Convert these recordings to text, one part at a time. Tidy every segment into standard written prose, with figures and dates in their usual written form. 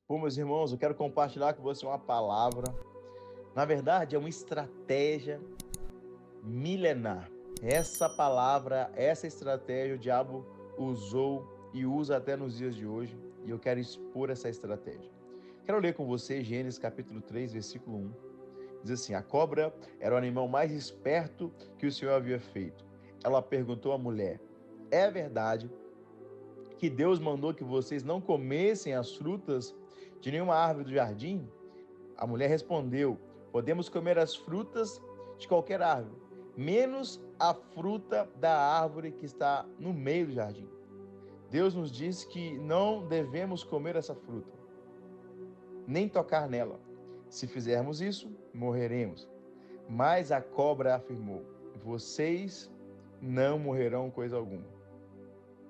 Bom, meus irmãos, eu quero compartilhar com você uma palavra. Na verdade, é uma estratégia milenar. Essa palavra, essa estratégia, o diabo usou e usa até nos dias de hoje. E eu quero expor essa estratégia. Quero ler com você Gênesis capítulo 3, versículo 1. Diz assim: a cobra era o animal mais esperto que o Senhor havia feito. Ela perguntou à mulher: é verdade que Deus mandou que vocês não comessem as frutas de nenhuma árvore do jardim? A mulher respondeu: podemos comer as frutas de qualquer árvore, menos a fruta da árvore que está no meio do jardim. Deus nos disse que não devemos comer essa fruta, nem tocar nela. Se fizermos isso, morreremos. Mas a cobra afirmou: vocês não morrerão coisa alguma.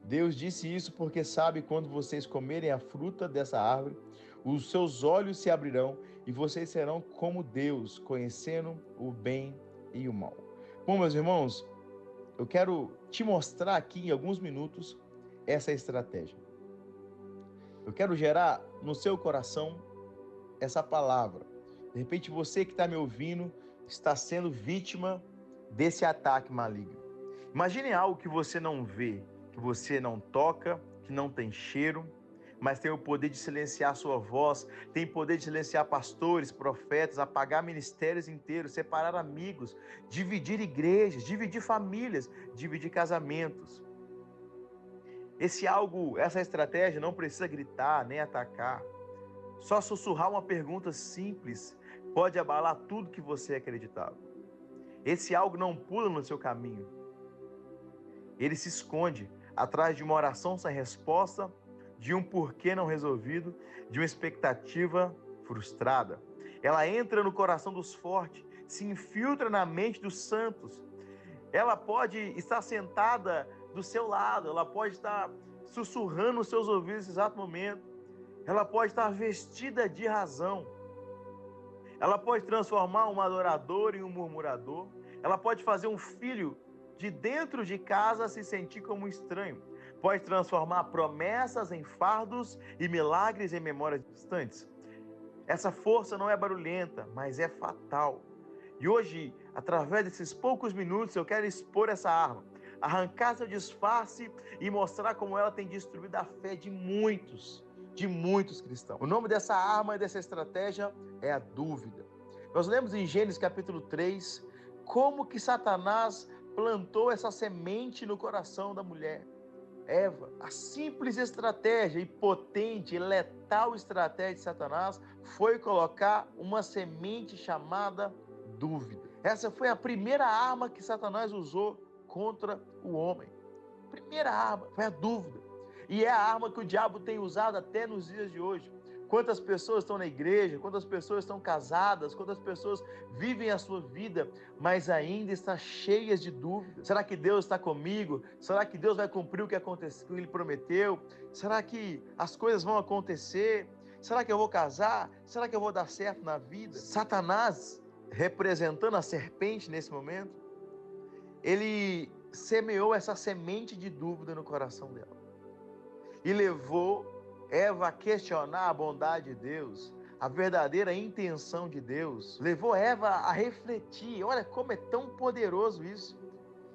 Deus disse isso porque sabe quando vocês comerem a fruta dessa árvore, os seus olhos se abrirão e vocês serão como Deus, conhecendo o bem e o mal. Bom, meus irmãos, eu quero te mostrar aqui em alguns minutos essa estratégia. Eu quero gerar no seu coração essa palavra. De repente você que está me ouvindo está sendo vítima desse ataque maligno. Imagine algo que você não vê, que você não toca, que não tem cheiro, mas tem o poder de silenciar sua voz, tem o poder de silenciar pastores, profetas, apagar ministérios inteiros, separar amigos, dividir igrejas, dividir famílias, dividir casamentos. Essa estratégia não precisa gritar nem atacar. Só sussurrar uma pergunta simples pode abalar tudo que você acreditava. Esse algo não pula no seu caminho. Ele se esconde atrás de uma oração sem resposta, de um porquê não resolvido, de uma expectativa frustrada. Ela entra no coração dos fortes, se infiltra na mente dos santos. Ela pode estar sentada do seu lado, ela pode estar sussurrando nos seus ouvidos nesse exato momento. Ela pode estar vestida de razão. Ela pode transformar um adorador em um murmurador. Ela pode fazer um filho de dentro de casa se sentir como um estranho. Pode transformar promessas em fardos e milagres em memórias distantes. Essa força não é barulhenta, mas é fatal. E hoje, através desses poucos minutos, eu quero expor essa arma, arrancar seu disfarce e mostrar como ela tem destruído a fé de muitos cristãos. O nome dessa arma e dessa estratégia é a dúvida. Nós lemos em Gênesis capítulo 3 como que Satanás plantou essa semente no coração da mulher, Eva. A simples estratégia e potente e letal estratégia de Satanás foi colocar uma semente chamada dúvida. Essa foi a primeira arma que Satanás usou contra o homem. A primeira arma foi a dúvida. E é a arma que o diabo tem usado até nos dias de hoje. Quantas pessoas estão na igreja, quantas pessoas estão casadas, quantas pessoas vivem a sua vida, mas ainda estão cheias de dúvidas. Será que Deus está comigo? Será que Deus vai cumprir o que Ele prometeu? Será que as coisas vão acontecer? Será que eu vou casar? Será que eu vou dar certo na vida? Satanás, representando a serpente nesse momento, ele semeou essa semente de dúvida no coração dela e levou Eva a questionar a bondade de Deus, a verdadeira intenção de Deus. Levou Eva a refletir. Olha como é tão poderoso isso.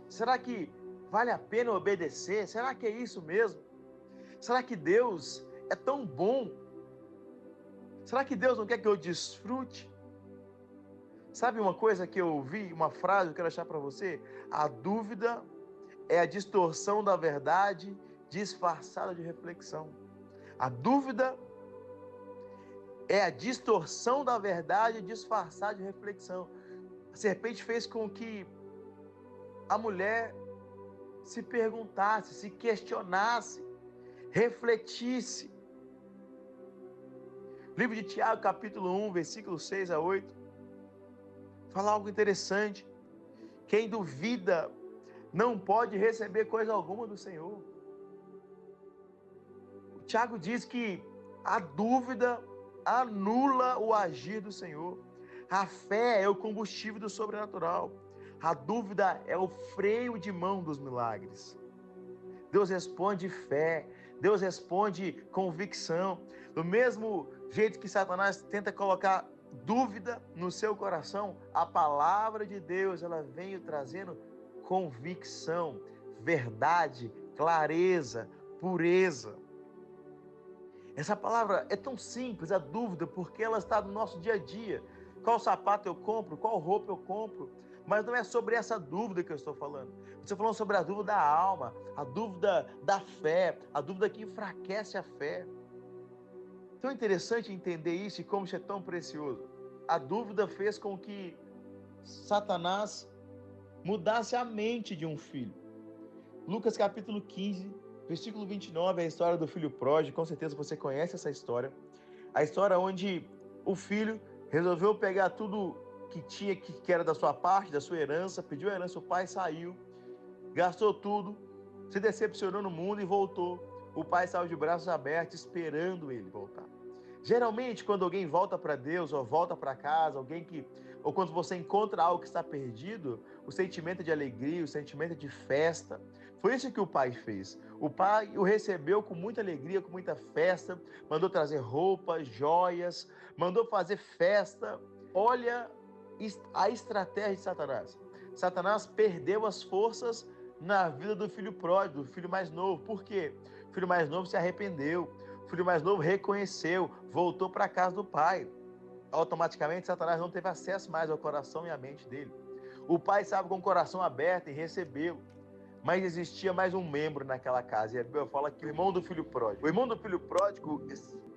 Será que vale a pena obedecer? Será que é isso mesmo? Será que Deus é tão bom? Será que Deus não quer que eu desfrute? Sabe uma coisa que eu ouvi, uma frase que eu quero deixar para você? A dúvida é a distorção da verdade disfarçada de reflexão. A dúvida é a distorção da verdade disfarçada de reflexão. A serpente fez com que a mulher se perguntasse, se questionasse, refletisse. Livro de Tiago, capítulo 1, versículo 6 a 8, fala algo interessante. Quem duvida não pode receber coisa alguma do Senhor. O Tiago diz que a dúvida anula o agir do Senhor. A fé é o combustível do sobrenatural. A dúvida é o freio de mão dos milagres. Deus responde fé, Deus responde convicção. Do mesmo jeito que Satanás tenta colocar dúvida no seu coração, a palavra de Deus, ela vem trazendo convicção, verdade, clareza, pureza. Essa palavra é tão simples, a dúvida, porque ela está no nosso dia a dia. Qual sapato eu compro? Qual roupa eu compro? Mas não é sobre essa dúvida que eu estou falando. Eu estou falando sobre a dúvida da alma, a dúvida da fé, a dúvida que enfraquece a fé. Tão interessante entender isso e como isso é tão precioso. A dúvida fez com que Satanás mudasse a mente de um filho. Lucas capítulo 15, versículo 29, é a história do filho pródigo. Com certeza você conhece essa história. A história onde o filho resolveu pegar tudo que tinha, que era da sua parte, da sua herança, pediu a herança, o pai saiu, gastou tudo, se decepcionou no mundo e voltou. O pai saiu de braços abertos esperando ele voltar. Geralmente, quando alguém volta para Deus, ou volta para casa, ou quando você encontra algo que está perdido, o sentimento de alegria, o sentimento de festa. Foi isso que o pai fez. O pai o recebeu com muita alegria, com muita festa, mandou trazer roupas, joias, mandou fazer festa. Olha a estratégia de Satanás. Satanás perdeu as forças na vida do filho pródigo, do filho mais novo. Por quê? O filho mais novo se arrependeu. O filho mais novo reconheceu, voltou para a casa do pai. Automaticamente, Satanás não teve acesso mais ao coração e à mente dele. O pai estava com o coração aberto e recebeu. Mas existia mais um membro naquela casa. E a Bíblia fala que o irmão do filho pródigo. O irmão do filho pródigo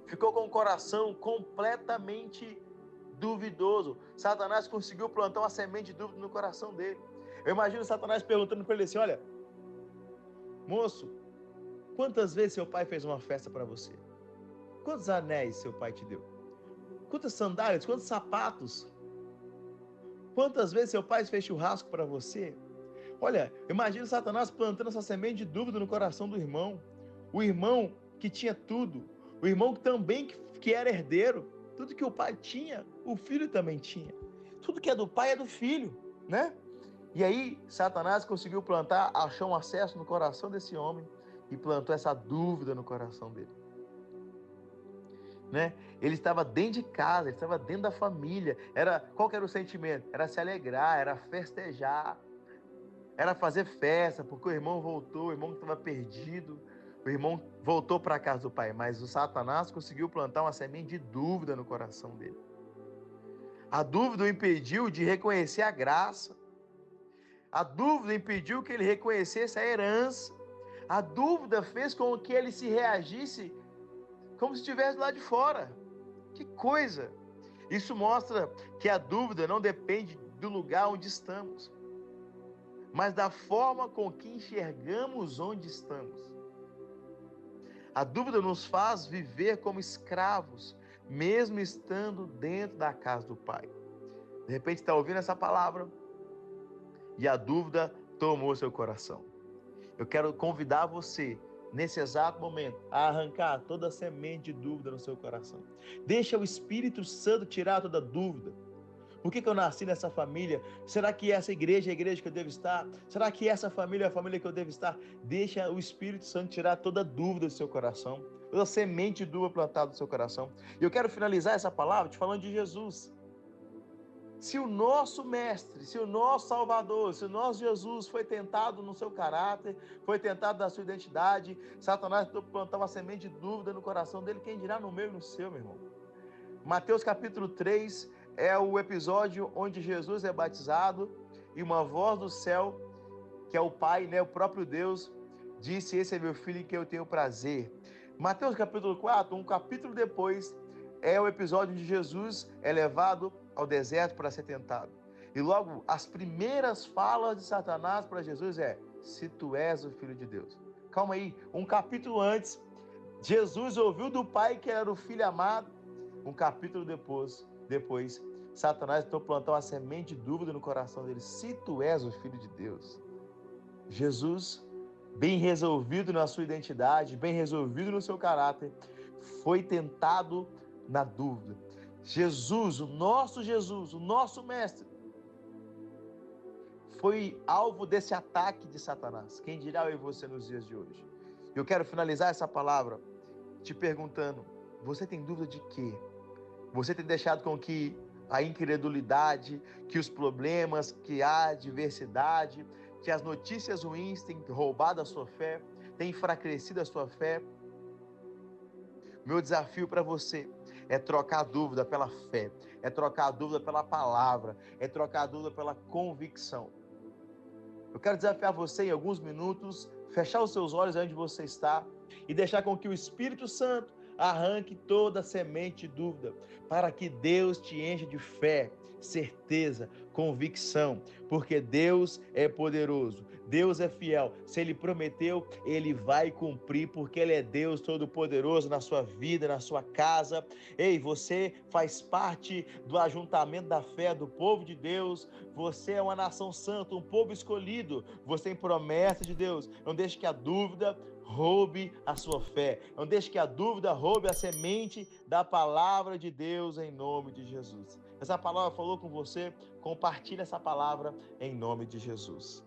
ficou com o coração completamente duvidoso. Satanás conseguiu plantar uma semente de dúvida no coração dele. Eu imagino Satanás perguntando para ele assim: olha, moço, quantas vezes seu pai fez uma festa para você? Quantos anéis seu pai te deu? Quantas sandálias? Quantos sapatos? Quantas vezes seu pai fez churrasco para você? Olha, imagina Satanás plantando essa semente de dúvida no coração do irmão. O irmão que tinha tudo. O irmão que também que era herdeiro. Tudo que o pai tinha, o filho também tinha. Tudo que é do pai é do filho, né? E aí, Satanás conseguiu plantar, achou um acesso no coração desse homem e plantou essa dúvida no coração dele. Né? Ele estava dentro de casa, ele estava dentro da família. Qual que era o sentimento? Era se alegrar, era festejar, era fazer festa, porque o irmão voltou, o irmão que estava perdido, o irmão voltou para a casa do pai. Mas o Satanás conseguiu plantar uma semente de dúvida no coração dele. A dúvida o impediu de reconhecer a graça. A dúvida impediu que ele reconhecesse a herança. A dúvida fez com que ele se reagisse como se estivesse lá de fora. Que coisa! Isso mostra que a dúvida não depende do lugar onde estamos, mas da forma com que enxergamos onde estamos. A dúvida nos faz viver como escravos, mesmo estando dentro da casa do Pai. De repente está ouvindo essa palavra e a dúvida tomou seu coração. Eu quero convidar você, nesse exato momento, a arrancar toda a semente de dúvida no seu coração. Deixa o Espírito Santo tirar toda dúvida. Por que eu nasci nessa família? Será que essa igreja é a igreja que eu devo estar? Será que essa família é a família que eu devo estar? Deixa o Espírito Santo tirar toda dúvida do seu coração, toda semente de dúvida plantada no seu coração. E eu quero finalizar essa palavra te falando de Jesus. Se o nosso mestre, se o nosso Salvador, se o nosso Jesus foi tentado no seu caráter, foi tentado na sua identidade, Satanás tentou plantar uma semente de dúvida no coração dele, quem dirá no meu e no seu, meu irmão? Mateus capítulo 3 é o episódio onde Jesus é batizado e uma voz do céu, que é o Pai, né, o próprio Deus, disse: esse é meu filho em quem eu tenho prazer. Mateus capítulo 4, um capítulo depois, é o episódio onde Jesus é levado ao deserto para ser tentado. E logo, as primeiras falas de Satanás para Jesus é: se tu és o Filho de Deus. Calma aí, um capítulo antes, Jesus ouviu do Pai que era o Filho amado. Um capítulo depois, Satanás tentou plantar uma semente de dúvida no coração dele: se tu és o Filho de Deus. Jesus, bem resolvido na sua identidade, bem resolvido no seu caráter, foi tentado na dúvida. Jesus, o nosso mestre, foi alvo desse ataque de Satanás. Quem dirá eu e você nos dias de hoje? Eu quero finalizar essa palavra te perguntando: você tem dúvida de quê? Você tem deixado com que a incredulidade, que os problemas, que a adversidade, que as notícias ruins têm roubado a sua fé, têm enfraquecido a sua fé? Meu desafio para você é trocar a dúvida pela fé, é trocar a dúvida pela palavra, é trocar a dúvida pela convicção. Eu quero desafiar você em alguns minutos, fechar os seus olhos onde você está e deixar com que o Espírito Santo arranque toda semente de dúvida, para que Deus te encha de fé, certeza, convicção, porque Deus é poderoso, Deus é fiel. Se Ele prometeu, Ele vai cumprir, porque Ele é Deus Todo-Poderoso na sua vida, na sua casa. Ei, você faz parte do ajuntamento da fé do povo de Deus. Você é uma nação santa, um povo escolhido. Você tem promessa de Deus. Não deixe que a dúvida roube a sua fé. Não deixe que a dúvida roube a semente da palavra de Deus, em nome de Jesus. Essa palavra falou com você, compartilhe essa palavra em nome de Jesus.